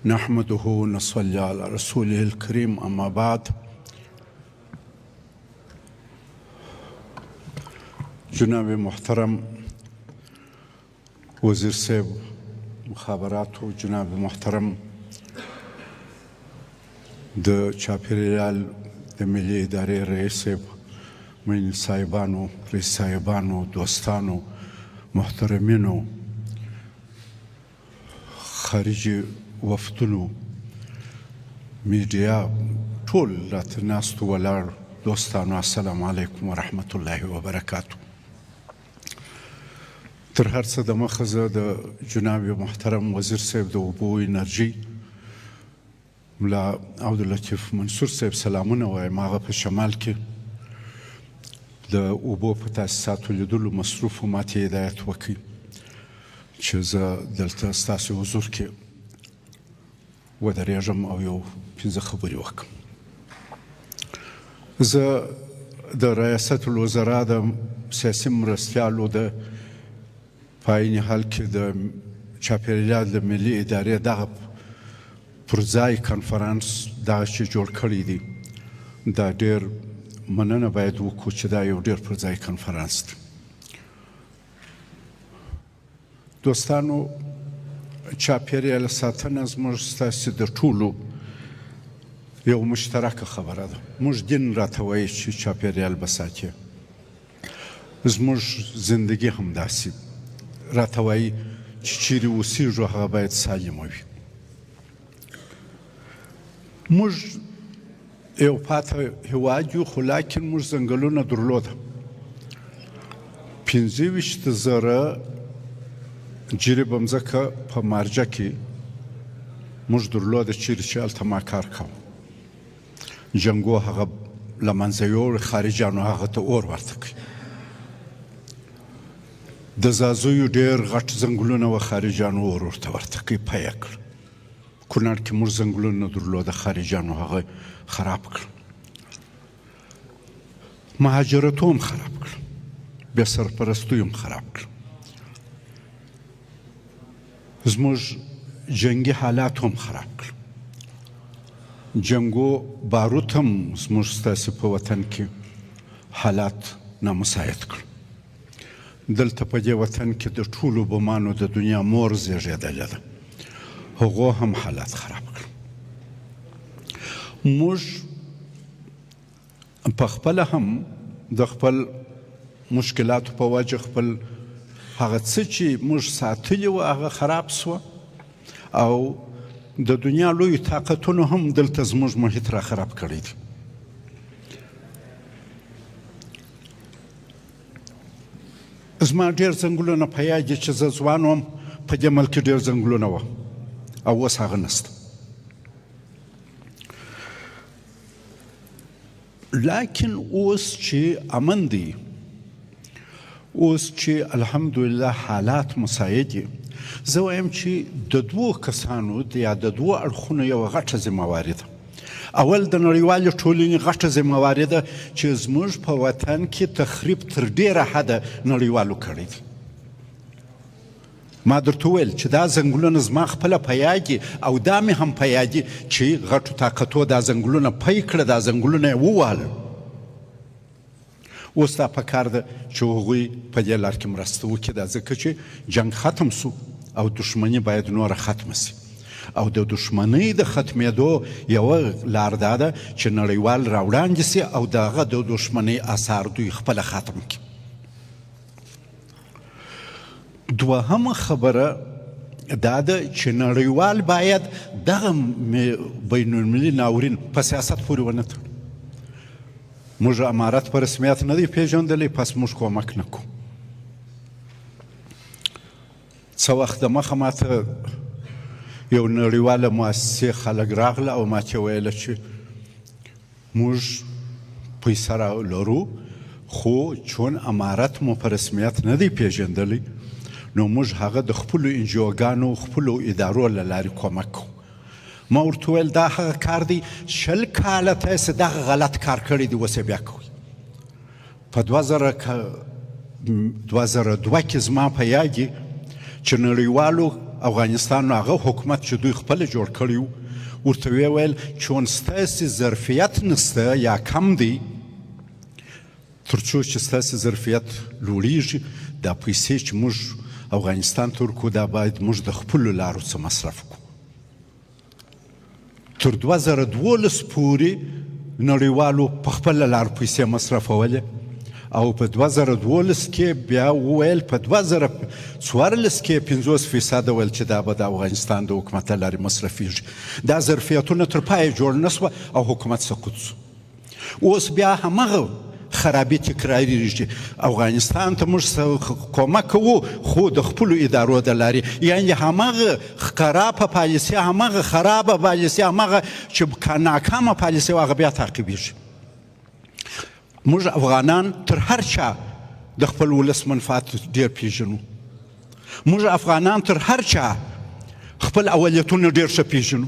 نحمده ونصلي على رسوله الكريم. أما بعد، جناب محترم وزیر صاحب مخابراتو، جناب محترم د چاپیریال د ملي ادارې رئیس صاحب، معین صاحبانو، رئیس صاحبانو، دوستانو، محترمینو، خارجي وفدونو، میډیا، ټول راته ناستو ولاړ دوستانو، السلام علیکم ورحمت الله وبرکاتو. تر هر څه دمخه زه د جناب محترم وزیر صاحب د اوبو انرژي ملا عبداللطیف منصور صاحب سلامونه وایم. هغه په شمال کې د اوبو په تاسیساتو لیدلو مصروف و، ماته هدایت وکړي چې زه دلته ستاسو حضور کې ودرېږم او یو 15 خبرې وکړم. زه د ریاست الوزرا د سیاسي مرستیالو د په عین حال کې د چاپیریال د ملي ادارې دغه پر ځای کنفرانس دغه چې جوړ کړی دی، دا ډېر مننه باید وکړو چې دا یو ډېر پر ځای کنفرانس دی. دوستانو، چاپیریال ساتنه زموږ ستاسې د ټولو یو مشترکه خبره ده. موږ دین راته وایي چې چاپیریال به ساتي، زموږ زندگی هم داسې راته وایي چې چیرې اوسېږو هغه باید سالمه وي. موږ یو پاته هېواد یو، خو لاکن موږ ځنګلونه درلوده. 25,000 جریب مځکه په مارجه کې موږ درلوده، چیرې چې هلته ما کار کوم. جنګو هغه له منځه یوړ، خارجیانو هغه ته اور ورته کړي. د ځاځیو ډېر غټ ځنګلونه و، خارجیانو اور ورته کړي، پی یې کړ. کونړ کې موږ ځنګلونه درلوده، خارجیانو هغه خراب کړ. مهاجرتو هم خراب کړ، بې سرپرستیو هم خراب کړ. زموږ جنگي حالات هم خراب کړ. جنګو باروت هم زموږ ستاسې په وطن کې حالات نامساعد کړ. دلته په دې وطن کې د ټولو بمانو د دنیا مور زیږېدلې ده، هغو هم حالات خراب کړ. موږ په خپله هم د خپل مشکلاتو په وجه خپل هغه څه چې موږ ساتلي وو هغه خراب سوه، او د دنیا لوی طاقتونو هم دلته زموږ محیط را خراب کړی دی. زما ډېر ځنګلونه په یاد دي چې زه ځوان وم، په دې ملک کې ډېر ځنګلونه وه، او اوس هغه نشته. لاکن اوس چې امن دی، اوس چې الحمدلله حالات مساعد دي، زه وایم چې د دوو کسانو یا د دوو اړخونو یوه غټه ذمهواري ده. اول د نړیوالې ټولنې غټه ذمهواري ده چې زموږ په وطن کې تخریب تر ډېره حده نړیوالو کړی دی. ما درته وویل چې دا ځنګلونه زما خپله په یاد دي، او دا مې هم په یاد دي چې غټو طاقتو دا ځنګلونه پی کړه، دا ځنګلونه یې ووهل. اوس دا پکار ده چې هغوی په دې لار کې مرسته وکړي، دا ځکه چې جنګ ختم سو او دښمني باید نوره ختمه سي. او د دښمنۍ د ختمېدو یوه لار دا ده چې نړیوال راوړاندې سي او د هغه د دښمنۍ اثار دوی خپله ختم کړي. دوهمه خبره دا ده چې نړیوال باید دغه بین المللي ناورین په سیاست پورې ونه تړي. موږ امارت په رسمیت نه دی پیژندلی، پس موږ کومک نه کوو. څه وخت دمخه ماته یو نړیواله مؤسسې خلک راغله او ماته ویله چې موږ پیسه لرو، خو چون امارت مو په رسمیت نه دی پیژندلی، نو موږ هغه د خپلو انجیوګانو، خپلو ادارو له لارې کومک کوو. ما ورته ویل دا هغه کار دی 20 کاله تاسې دغه غلط کار کړی دی، اوس یې بیا کوئ. په 2002 کې زما په یاد دي چې نړیوالو افغانستان هغه حکومت چې دوی خپل جوړ کړی و ورته ویې ویل چون ستاسې ظرفیت نشته یا کم دی تر څو چې ستاسې ظرفیت لوړیږي دا پیسې چې موږ افغانستان ته ورکړو دا باید موږ د خپلو لارو څخه مصرف کړو تر 2012 پورې نړیوالو په خپله لار پیسې مصرفولې او په 2012 کې بیا وویل په 2014 کې 50% ویل چې دا به د افغانستان د حکومت له لارې مصرفیږي دا ظرفیتونه تر پایه جوړ نه سوه او حکومت سقوط سو اوس بیا همغه خرابي تکراریږي افغانستان ته موږ کومک کوو خو د خپلو ادارو د لارې یعنې همغه خرابه پالیسي همغه خرابه پالیسي همغه چې ناکامه پالیسي هغه بیا تعقیبیږي موږ افغانان تر هر چا د خپل ولس منفعت ډېر پیژنو موږ افغانان تر هر چا خپل اولیتونه ډېر ښه پیژنو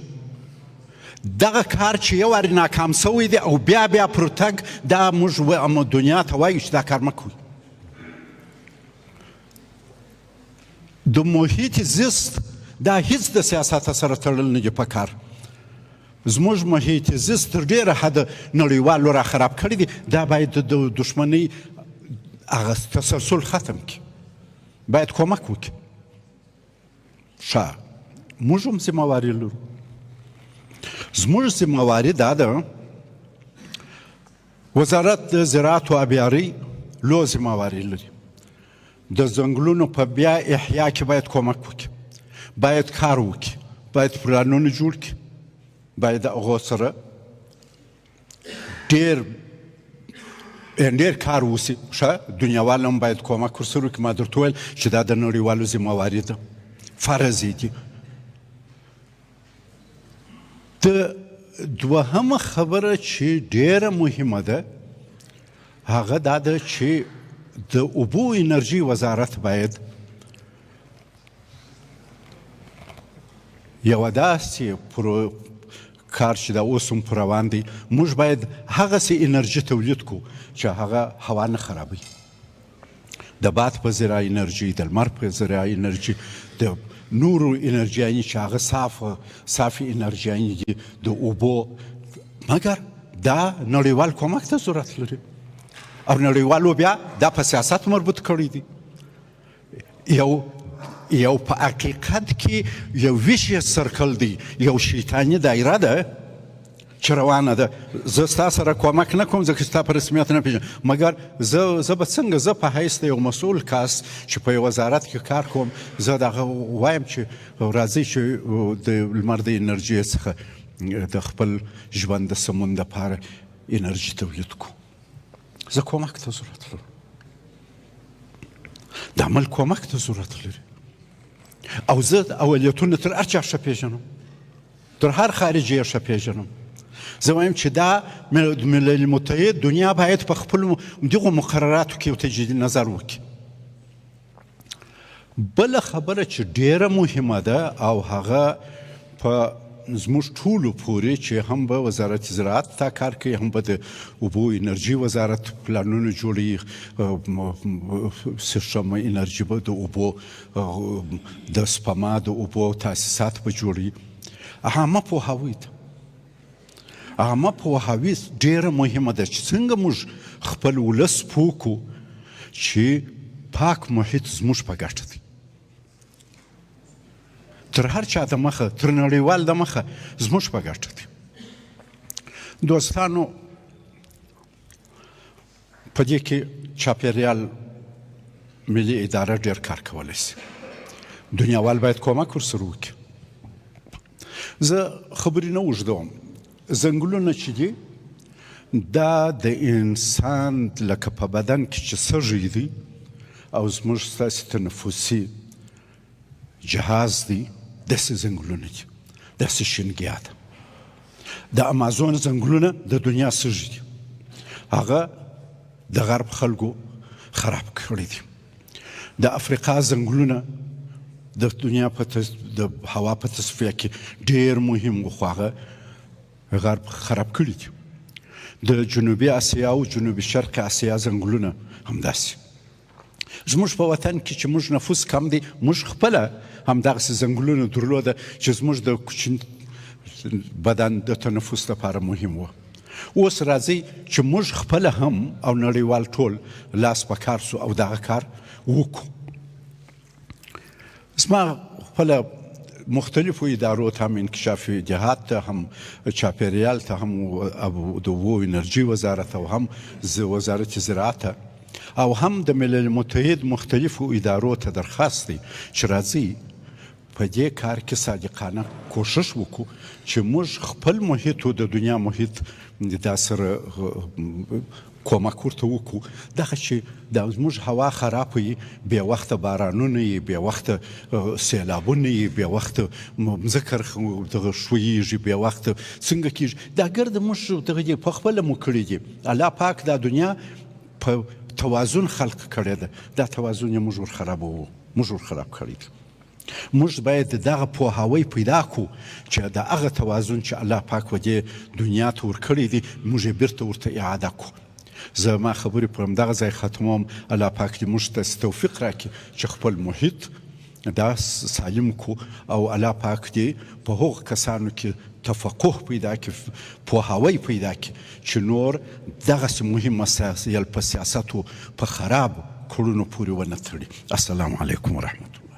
دغه کار چې یو وارې ناکام سوی دی او بیا پر تګ دا موږ دنیا ته وایو چې دا کار مه کوئ د محیط زیست دا هیڅ د سیاست سره تړل نه دي په کار زموږ محیط زیست تر ډېره حده نړیوالو را خراب کړی دي دا باید د دښمنۍ هغه تسلسل ختم کړي باید کومک وکړي ښه موږ هم ذمهواري لرو زموږ ذمهواري دا ده وزارت د زراعت و آبیارۍ لویه ذمهواري لري د ځنګلونو په بیا احیا کې باید کومک وکړي باید کار وکړي باید پلانونه جوړ کړي باید د هغو سره ډېر کار وشي ښه دنیاوال هم باید کومک ورسره وکړي ما درته وویل چې دا د نړیوالو ذمهواري ده فرض یې دي د دوهمه خبره چې ډېره مهمه ده هغه دا ده چې د اوبو انرژي وزارت باید یوه داسې کار چې دا اوس هم روان دی موږ باید هغسې انرژي تولید کړو چې هغه هوا نه خرابوي د باد په ذریعه انرژي د لمر په ذریعه انرژي د نورو انرژیانې چې هغه صافي انرژیانې دي د اوبو مګر دا نړیوال کومک ته ضرورت لري او نړیوالو بیا دا په سیاست مربوط کړی دي یو په حقیقت کې یو ویشیس سرکل دی یو شیطاني دایره ده چې روانه ده زه ستا سره کومک نه کوم ځکه ستا په رسمیت نه پېژنم مګر زه به څنګه زه په حیث د یو مسؤل کس چې په یو وزارت کې کار کوم زه دغه وایم چې راځئ چې د لمر د انرژۍ څخه د خپل ژوند د سمون دپاره انرژي تولید کړو زه کومک ته ضرورت لرم د عمل کومک ته ضرورت لري او زه اولیتونه تر هر چا ښه پېژنم تر هر خارجي یې ښه پېژنم زه وایم چې دا ملل متحد دنیا باید په خپلو دغو مقرراتو کې یو تجدید نظر وکړي بله خبره چې ډېره مهمه ده او هغه په زموږ ټولو پورې چې هم به وزارت زراعت تا کار کوي هم به د اوبو انرژي وزارت پلانونه جوړوي سیستم انرژي به د اوبو د سپما د اوبو تاسیسات به جوړوي عامه پوهاوی ده عامه پوهاوی ډېره مهمه ده چې څنګه موږ خپل ولس پوه کړو چې پاک محیط زموږ په ګټه دی تر هر چا د مخه تر نړیوال د مخه زموږ په ګټه دی دوستانو په دې کې چاپېریال ملي اداره ډېر کار کولی شي دنیاوال باید کومک ورسره وکړي زه خبرې نه اوږدوم ځنګلونه چې دي دا د انسان لکه په بدن کې چې سږی دی او زموږ ستاسې تنفسي جهاز دی داسې ځنګلونه دي داسې شینګیا ده د امازون ځنګلونه د دنیا سږي دي هغه د غرب خلکو خراب کړي دي د افریقا ځنګلونه د دنیا د هوا په تصفیه کې ډېر مهم و خو هغه غرب خراب کړي دي د جنوبي اسیا او جنوبي شرق اسیا ځنګلونه همداسې زموږ په وطن کې چې موږ نفوس کم دی موږ خپله همدغسې ځنګلونه درلوده چې زموږ د کوچني بدن د تنفس لپاره مهم و. اوس راځئ چې موږ خپله هم او نړیوال ټول لاس په کار سو او دغه کار وکړو. زما خپله مختلفو ادارو ته هم انکشافي جهاد ته هم چاپیریال ته هم د اوبو انرژي وزارت او هم وزارت زراعت او هم د ملل متحد مختلفو ادارو ته درخواست دی چې راځئ په دې کار کې صادقانه کوشش وکړو چې موږ خپل محیط او د دنیا محیط دا سره کومک ورته وکړو. دغه چې دا زموږ هوا خرابه وي، بې وخته بارانونه وي، بې وخته سیلابونه وي، بې وخته مځکه دغه ښویېږي، بې وخته څنګه کېږي، دا ګرد موږ دغه په خپله مو کړي دي. الله پاک دا دنیا په توازن خلق کړې ده، دا توازن یې موږ ورخرابوو، موږ ورخراب کړی دی. موږ باید دغه پوهاوی پیدا کړو چې د هغه توازن چې الله پاک ودې دنیا ته ورکړی دی موږ یې بیرته ورته اعاده کړو. زه ما خبرې پر همدغه ځای ختموم. الله پاک دې موږ ته توفیق راکړي چې خپل محیط دا سالم کړو او الله پاک دې په هغو کسانو کې تفقه پیدا کړي، پوهاوی پیدا کړي چې نور دغسې مهم مسایل په سیاستو په خراب کړنو پورې ونه تړي. السلام علیکم ورحمة الله.